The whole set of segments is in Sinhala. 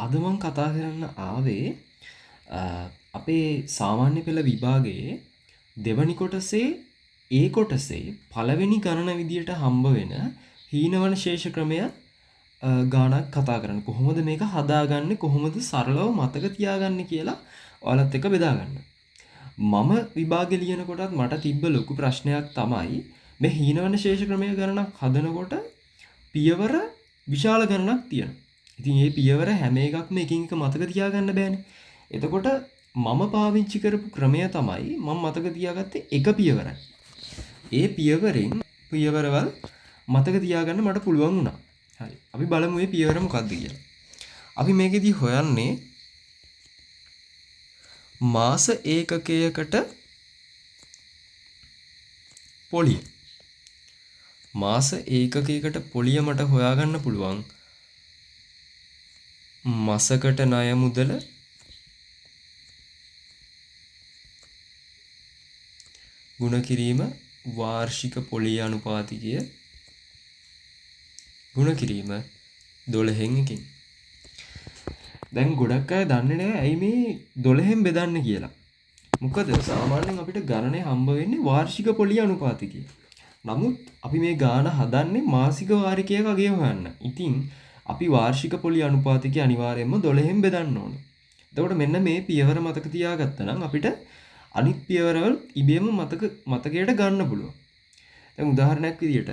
අද මං කතා කරන්න ආවේ අපේ සාමාන්‍ය පෙළ විභාගයේ දෙවනි කොටසේ ඒ කොටසේ පළවෙනි ගණන විදියට හම්බ වෙන හීනවන ශේෂ ක්‍රමය ගානක් කතා කරන්න. කොහොමද මේක හදාගන්නේ, කොහොමද සරලව මතක තියාගන්නේ කියලා ඔයාලත් එක්ක බෙදාගන්න. මම විභාගෙ ලියනකොටත් මට තිබ්බ ලොකු ප්‍රශ්නයක් තමයි මේ හීනවන ශේෂ ක්‍රමය ගණනක් හදනකොට පියවර විශාල ගණනක් තියෙනවා. ඉතින් මේ පියවර හැම එකක්ම එකින් එක මතක තියාගන්න බෑනේ. එතකොට මම පාවිච්චි කරපු ක්‍රමය තමයි මම මතක තියාගත්තේ එක පියවරයි. ඒ පියවරෙන් පියවරවල් මතක තියාගන්න මට පුළුවන් වුණා. හරි. අපි බලමු මේ පියවර මොකක්ද කියලා. අපි මේකෙදි හොයන්නේ මාස ඒකකයකට පොලිය. මාස ඒකකයකට පොලිය මට හොයාගන්න පුළුවන් මාසකට ණය මුදල ගුණ කිරීම වාර්ෂික පොලිය අනුපාතිකය ගුණ කිරීම 12න් එකකින්. දැන් ගොඩක් අය දන්නේ නැහැ ඇයි මේ 12න් බෙදන්නේ කියලා. මොකද සාමාන්‍යයෙන් අපිට ගණනේ හම්බ වෙන්නේ වාර්ෂික පොලිය අනුපාතිකය. නමුත් අපි මේ ගාන හදන්නේ මාසික වාරිකයක අගය හොයන්න. ඉතින් අපි වාර්ෂික පොලිය අනුපාතිකය අනිවාර්යයෙන්ම 12න් බෙදන්න ඕනේ. එතකොට මෙන්න මේ පියවර මතක තියාගත්තා නම් අපිට අනිත් පියවරවල ඉබේම මතකයට ගන්න පුළුවන්. දැන් උදාහරණයක් විදියට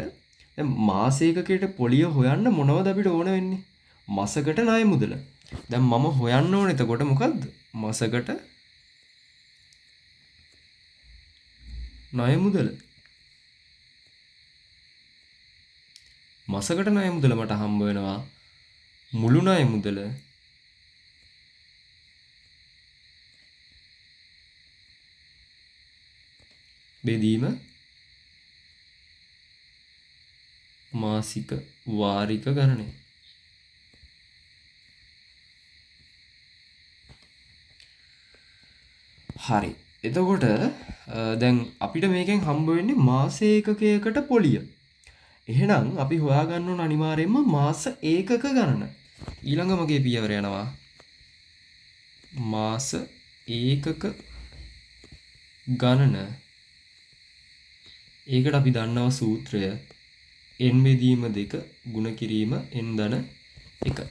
දැන් මාස ඒකකයට පොලිය හොයන්න මොනවද අපිට ඕන වෙන්නේ? මාසකට ණය මුදල. දැන් මම හොයන්න ඕනේ එතකොට මොකද්ද? මාසකට ණය මුදල. මාසකට ණය මුදල මට හම්බ වෙනවා මුළු ණය මුදල බෙදීම මාසික වාරික ගණනය. හරි. එතකොට දැන් අපිට මේකෙන් හම්බ වෙන්නේ මාස ඒකකයකට පොලිය. එහෙනම් අපි හොයාගන්න ඕන අනිවාර්යයෙන්ම මාස ඒකක ගණන. ඊළඟ මගේ පියවර යනවා මාස ඒකක ගණන. ඒකට අපි දන්නවා සූත්‍රය n බෙදීම 2 ගුණ කිරීම n ධන 1.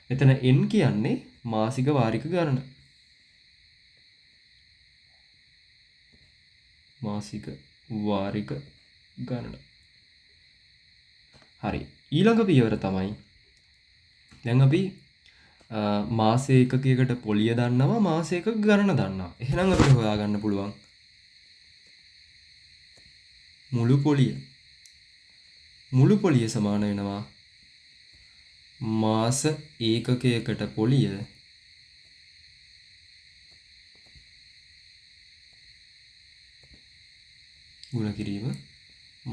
මෙතන n කියන්නේ මාසික වාරික ගණන. මාසික වාරික ගණන. හරි. ඊළඟ පියවර තමයි දැන් අපි මාස ඒකකයකට පොලිය දන්නවා, මාස ඒකක ගණන දන්නවා. එහෙනම් අපිට හොයාගන්න පුළුවන් මුළු පොලිය. මුළු පොලිය සමාන වෙනවා මාස ඒකකයකට පොලිය ගුණ කිරීම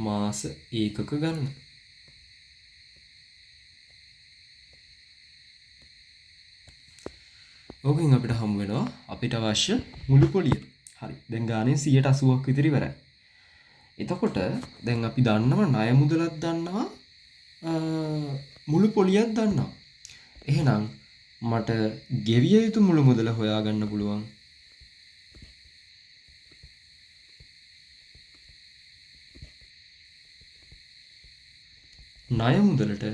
මාස ඒකක ගණන. ඕකෙන් අපිට හම්බ වෙනවා අපිට අවශ්‍ය මුළු පොලිය. හරි. දැන් ගානේ 80%ක් විතර ඉවරයි. එතකොට දැන් අපි දන්නවා ණය මුදලක් දන්නවා මුළු පොලියක් දන්නවා. එහෙනම් මට ගෙවිය යුතු මුළු මුදල හොයාගන්න පුළුවන්. ණය මුදලට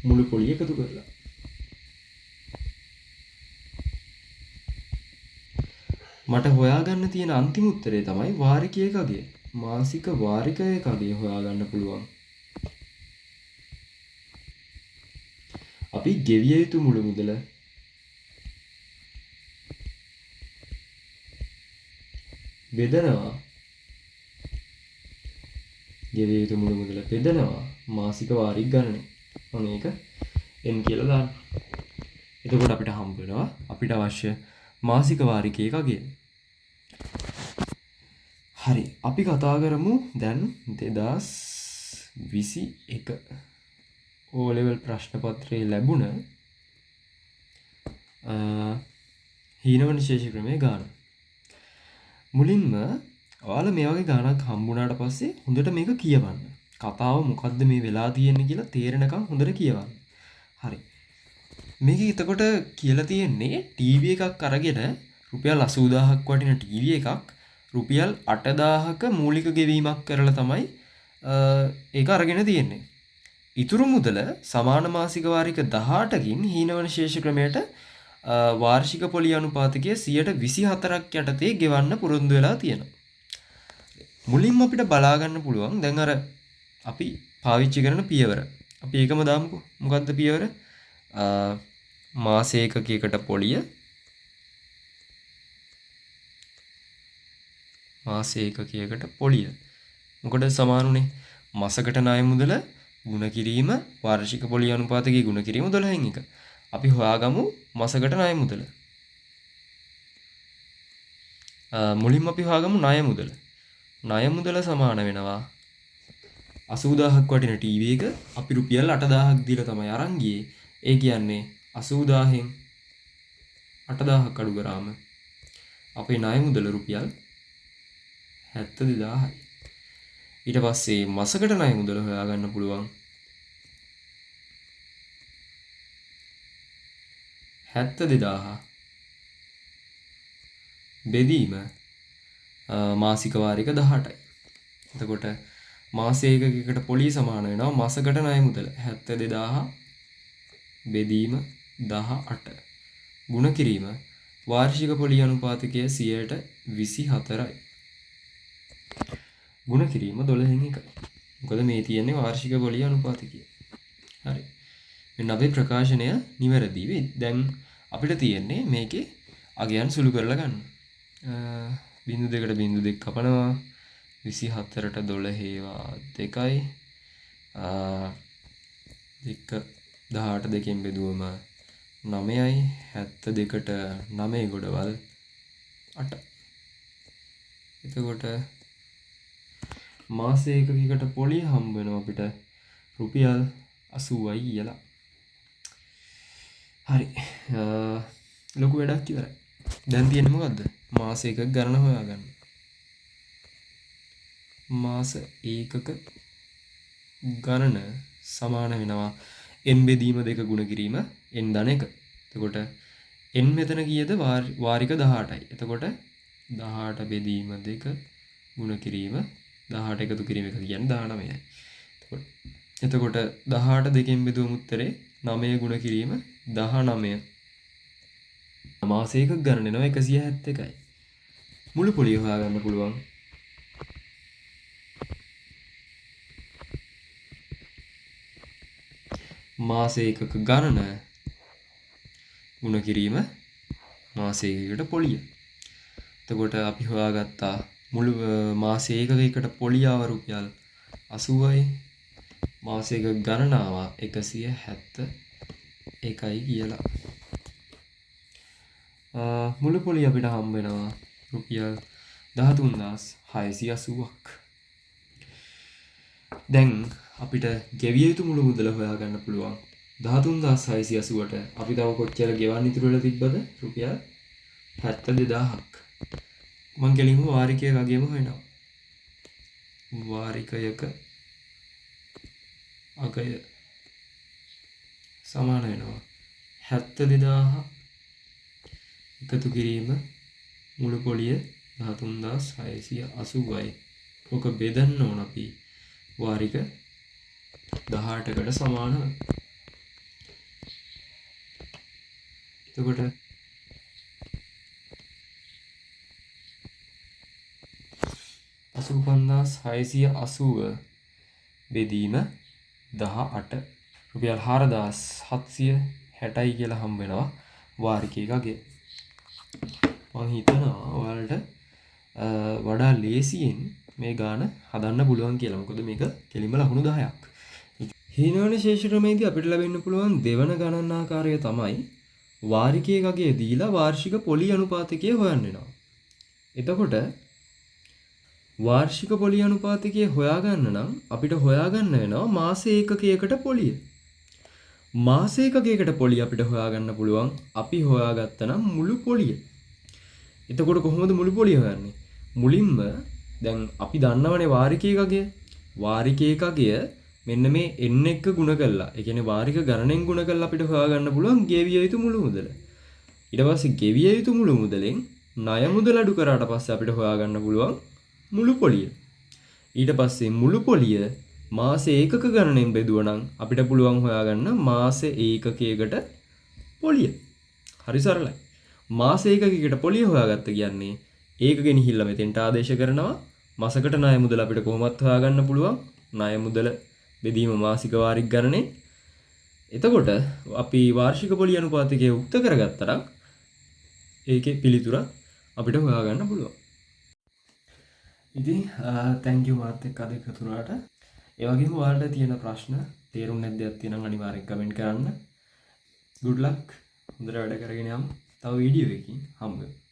මුළු පොලිය එකතු කරලා. මට හොයාගන්න තියෙන අන්තිම උත්තරේ තමයි වාරිකයක අගය. මාසික වාරිකයක අගය හොයාගන්න පුළුවන්. අපි ගෙවිය යුතු මුළු මුදල බෙදනවා. ගෙවිය යුතු මුළු මුදල බෙදනවා මාසික වාරික ගණනේ. මම මේක n කියලා දාන්න. එතකොට අපිට හම්බ වෙනවා අපිට අවශ්‍ය මාසික වාරිකයක අගය. හරි. අපි කතා කරමු දැන් 2021 O level ප්‍රශ්න පත්‍රයේ ලැබුණ හීනවන ශේෂ ක්‍රමයේ ගාන. මුලින්ම ඔයාලා මේ වගේ ගානක් හම්බුණාට පස්සේ හොඳට මේක කියවන්න. කතාව මොකද්ද මේ වෙලා තියෙන්නේ කියලා තේරෙනකම් හොඳට කියවන්න. හරි. මේක එතකොට කියලා තියෙන්නේ ටීවී එකක් අරගෙන රුපියල් 80000ක් වටින ටීවී එකක් රුපියල් 8000ක මූලික ගෙවීමක් කරලා තමයි ඒක අරගෙන තියෙන්නේ. ඉතුරු මුදල සමාන මාසික වාරික 18කින් හීනවන ශේෂ ක්‍රමයට වාර්ෂික පොලි අනුපාතකය 24ක් යටතේ ගෙවන්න පුරුදු වෙලා තියෙනවා. මුලින්ම අපිට බලා ගන්න පුළුවන් දැන් අර අපි පාවිච්චි කරන පියවර. අපි ඒකම දාමුකෝ. මොකද්ද පියවර? මාස ඒකකයකට පොලිය මාස ඒකකයකට පොලිය. මොකටද සමානුනේ? මාසකට ණය මුදල ගුණ කිරීම වාර්ෂික පොලි අනුපාතකයේ ගුණ කිරීම 12න් එක. අපි හොයාගමු මාසකට ණය මුදල. මුලින්ම අපි හොයාගමු ණය මුදල. ණය මුදල සමාන වෙනවා 80000ක් වටින ටීවී එක අපි රුපියල් 8000ක් දීලා තමයි අරන් ගියේ. ඒ කියන්නේ 80000න් 8000ක් අඩු කරාම අපේ ණය මුදල රුපියල් 72000යි. ඊට පස්සේ මාසකට ණය මුදල හොයාගන්න පුළුවන් 72000 බෙදීම මාසික වාරික 18යි. එතකොට මාස ඒකකයකට පොලිය සමාන වෙනවා මාසකට ණය මුදල 72000 බෙදීම 18 ගුණ කිරීම වාර්ෂික පොලි අනුපාතකය 24යි. ගුණ කිරීම 12න් එකයි. මොකද මේ තියෙන්නේ වාර්ෂික පොලි අනුපාතකය. හරි. මෙන්න අපේ ප්‍රකාශනය නිවැරදි වෙයි. දැන් අපිට තියෙන්නේ මේකේ අගයන් සුළු කරලා ගන්න. 0.2කට 0.2 කපනවා 24ට 12 ඒවා 2යි 18 දෙකෙන් බෙදුවම 9යි 72ට 9 ගොඩවල් 8. එතකොට මාස ඒකකයකට පොලිය හම්බ වෙනවා අපිට රුපියල් 80යි කියලා. හරි. ලොකු වැඩක් ඉවරයි. දැන් තියෙන්නේ මොකද්ද? මාස එකක ගණන හොයාගන්න. මාස ඒකක ගණන සමාන වෙනවා n බෙදීම 2 ගුණ කිරීම n ධන 1. එතකොට n මෙතන කීයද? වාරික 18යි. එතකොට 18 බෙදීම 2 ගුණ කිරීම 18 එකතු කිරීම එක කියන්නේ 19යි. එතකොට 18 දෙකෙන් බෙදුවම උත්තරේ 9 ගුණ කිරීම 19. මාස එකක ගණන එනවා 171යි. මුළු පොලිය හොයාගන්න පුළුවන්. මාස ඒකක ගණන ගුණ කිරීම මාස ඒකකයකට පොලිය. එතකොට අපි හොයාගත්තා මුළු මාස ඒකකයකට පොලියාව රුපියල් 80යි. මාස ඒකක ගණනාව 171යි කියලා. මුළු පොලිය අපිට හම්බ වෙනවා රුපියල් 13680ක්. දැන් අපිට ගෙවිය යුතු මුළු මුදල හොයාගන්න පුළුවන්. 13680ට අපි තව කොච්චර ගෙවන්න ඉතුරු වෙලා තිබ්බද? රුපියල් 72000ක්. මං කෙලින්ම වාරිකයක අගයම හොයනවා. වාරිකයක අගය සමාන වෙනවා 72000 එකතු කිරීම මුළු පොලිය 13680යි. ඔක බෙදන්න ඕන අපි වාරික 18කට සමානව. එතකොට 85680 බෙදීම 18 රුපියල් 4760යි කියලා හම්බ වෙනවා වාරිකයකගේ. මම හිතනවා ඔයාලට වඩා ලේසියෙන් මේ ගාන හදන්න පුළුවන් කියලා. මොකද මේක කෙලින්ම ලකුණු 10ක්. හීනවන ශේෂ ක්‍රමයේදී අපිට ලැබෙන්න පුළුවන් දෙවන ගණනාකාරය තමයි වාරිකයකගේ දීලා වාර්ෂික පොලි අනුපාතකය හොයන්න වෙනවා. එතකොට වාර්ෂික පොලි අනුපාතකය හොයාගන්න නම් අපිට හොයාගන්න වෙනවා මාස ඒකකයකට පොලිය. මාස ඒකකයකට පොලිය අපිට හොයාගන්න පුළුවන් අපි හොයාගත්තනම් මුළු පොලිය. එතකොට කොහොමද මුළු පොලිය හොයන්නේ? මුලින්ම දැන් අපි දන්නවනේ වාරිකයකගේ වාරික ඒකකය මෙන්න මේ n එක්ක ගුණ කළා. ඒ කියන්නේ වාරික ගණනෙන් ගුණ කළා අපිට හොයාගන්න පුළුවන් ගෙවිය යුතු මුළු මුදල. ඊට පස්සේ ගෙවිය යුතු මුළු මුදලෙන් ණය මුදල අඩු කරාට පස්සේ අපිට හොයාගන්න පුළුවන් මුළු පොලිය. ඊට පස්සේ මුළු පොලිය මාස ඒකක ගණනෙන් බෙදුවා නම් අපිට පුළුවන් හොයාගන්න මාස ඒකකයකට පොලිය. හරි සරලයි. මාස ඒකකයකට පොලිය හොයාගත්ත කියන්නේ ඒක ගෙනහිල්ලා මෙතෙන්ට ආදේශ කරනවා මාසකට ණය මුදල අපිට කොහොමත් හොයාගන්න පුළුවන් ණය මුදල බෙදීම මාසික වාරික ගණනේ. එතකොට අපි වාර්ෂික පොලිය අනුපාතකය උක්ත කරගත්තා නම් ඒකේ පිළිතුර අපිට හොයාගන්න පුළුවන්. ඉතින් thank you මාත් එක්ක අද එකතු වුණාට. ඒ වගේම ඔයාලට තියෙන ප්‍රශ්න තේරුම් නැද්දක් තියෙනම් අනිවාර්යෙන් කමෙන්ට් කරන්න. good luck. හොඳට වැඩ කරගෙන යමු. තව වීඩියෝ එකකින් හම්බ වෙමු.